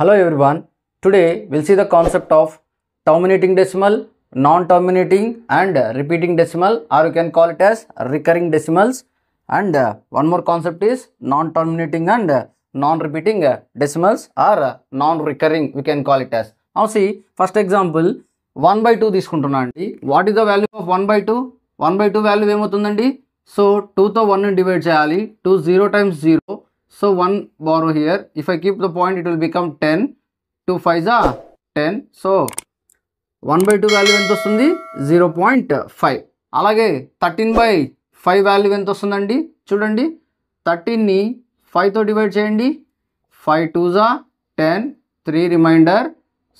Hello everyone. Today we'll see the concept of terminating decimal, non-terminating and repeating decimal, or you can call it as recurring decimals. And one more concept is non-terminating and non-repeating decimals or non-recurring, we can call it as. Now see, first example 1 by 2 తీసుకుంటున్నా అండి. What is the value of 1 by 2? 1 by 2 value ఏమవుతుందండి? So 2 తో 1 ని divide చేయాలి. 2 0 times 0. So 1 borrow here. If I keep the point, it will become 10. 2 5s are 10. So 1 by 2 value ఎంత వస్తుంది? 0.5. అలాగే 13 by 5 value ఎంత వస్తుందండి? చూడండి, 13ని 5తో డివైడ్ చేయండి. 5 2s are 10. 3 రిమైండర్.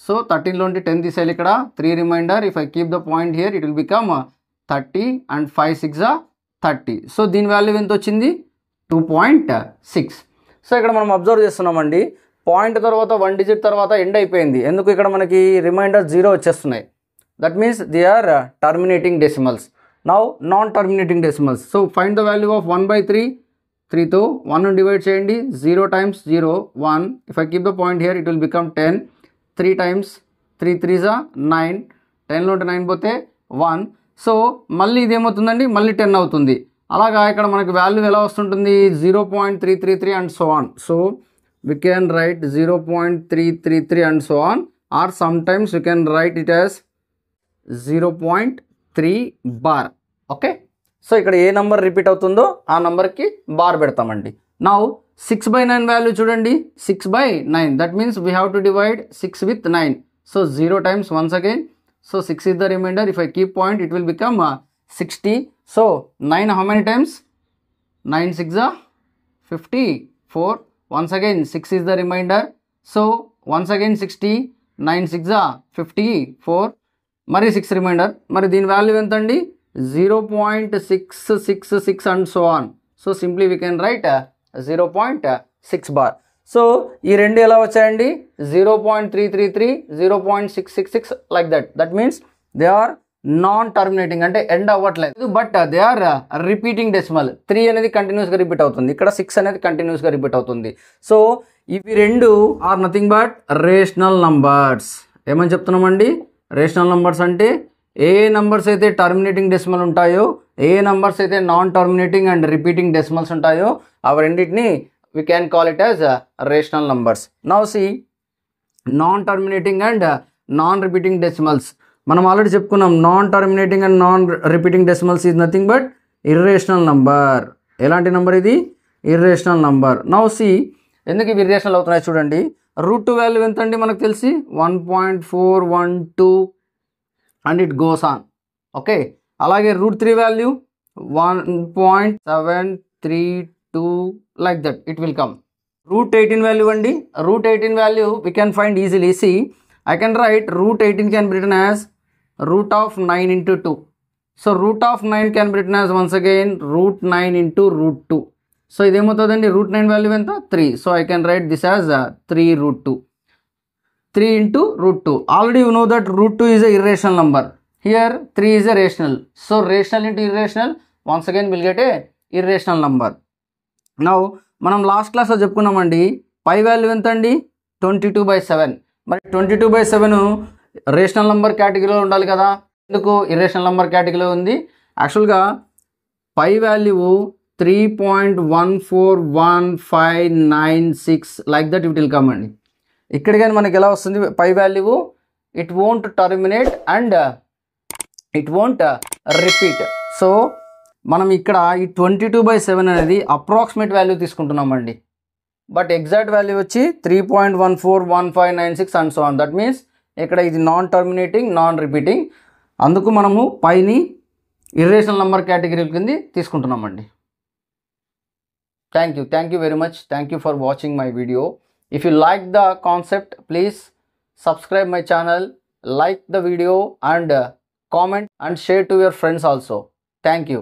సో 13లోంటి 10 తీసేయాలి ఇక్కడ. 3 remainder. If I keep the point here, it will become 30 and 5 6 are 30. So దీని వాల్యూ ఎంత వచ్చింది? 2.6. సో ఇక్కడ మనం అబ్జర్వ్ చేస్తున్నామండి, పాయింట్ తర్వాత 1 డిజిట్ తర్వాత ఎండ్ అయిపోయింది. ఎందుకు ఇక్కడ మనకి రిమైండర్ 0 వచ్చేస్తున్నాయి. That means they are terminating decimals. Now non terminating decimals. So find the value of 1 by 3. 3తో 1 డివైడ్ చేయండి. 0 times 0 1. If I keep the point here, it will become 10. 3 times 3 3s are 9. 10లోంటి 9 పోతే 1. So మళ్ళీ ఇదేమవుతుందండి, మళ్ళీ 10 అవుతుంది. అలాగా ఇక్కడ మనకి వాల్యూ ఎలా వస్తుంటుంది? 0.333 and so on. So we can write 0.333 and so on, or sometimes we can write it as 0.3 bar. Okay, so ఇక్కడ ఏ నెంబర్ రిపీట్ అవుతుందో ఆ నెంబర్కి బార్ పెడతామండి. నౌ 6 by 9 వాల్యూ చూడండి, 6 by 9. That means we have to divide 6 with 9. So 0 times once again. So 6 is the remainder. If I keep point, it will become 60. So 9 how many times? 9 6 are 54. Once again 6 is the remainder. So once again 60. 9 6 are 54. మరి 6 reminder. మరి దీని value ఎంత అండి? 0.666 and so on. So simply we can write 0.6 bar. So ఈ రెండు ఎలా వచ్చాయండి? 0.333, 0.666 like that. That means they are non terminating, అంటే ఎండ్ అవ్వట్లేదు, but they are repeating decimal. 3 అనేది కంటిన్యూస్గా రిపీట్ అవుతుంది, ఇక్కడ 6 అనేది కంటిన్యూస్గా రిపీట్ అవుతుంది. సో ఇవి రెండు are nothing but rational numbers. ఏమని చెప్తున్నామండి? రేషనల్ నంబర్స్ అంటే ఏ నంబర్స్ అయితే టర్మినేటింగ్ డెసిమల్ ఉంటాయో, ఏ నంబర్స్ అయితే non terminating and repeating decimals ఉంటాయో, అవి రెండింటిని we can call it as rational numbers. Now see, non-terminating and non-repeating decimals. మనం ఆల్రెడీ చెప్పుకున్నాం, non terminating and non repeating decimals is nothing but irrational number. ఎలాంటి number ఇది? Irrational number. Now see, ఎందుకు ఇవి irrational అవుతున్నాయి చూడండి. Route 2 value ఎంత అండి మనకు తెలిసి? 1.412 and it goes on. Okay, అలాగే route 3 value 1.732 like that it will come. Root 18 value andi, root 18 value we can find easily. See, I can write root 18 can be written as root of 9 into 2. So root of 9 can be written as once again root 9 into root 2. So idemotadandi, root 9 value enta? 3. So I can write this as 3 root 2. 3 into root 2. Already you know that root 2 is a irrational number. Here 3 is a rational. So rational into irrational, once again we'll get a irrational number. Now మనం last క్లాస్లో చెప్పుకున్నామండి, పై value ఎంత అండి? 22/7. మరి 22/7 rational number కేటగిరీలో ఉండాలి కదా, ఎందుకు irrational number కేటగిరీలో ఉంది? యాక్చువల్గా pi value 3.141596 like that it will come అండి. ఇక్కడ కానీ మనకి ఎలా వస్తుంది pi value? It won't terminate and it won't repeat. So మనం ఇక్కడ ఈ 22/7 అనేది అప్రాక్సిమేట్ వాల్యూ తీసుకుంటున్నామండి, బట్ ఎగ్జాక్ట్ వాల్యూ వచ్చి 3.141596 and so on. That means ఇక్కడ ఇది నాన్ టర్మినేటింగ్, నాన్ రిపీటింగ్, అందుకు మనము పైని ఇర్రేషనల్ నెంబర్ కేటగిరీ కింద తీసుకుంటున్నామండి. Thank you very much. Thank you for watching my video. If you like the concept, please subscribe my channel, like the video and comment and share to your friends also. Thank you.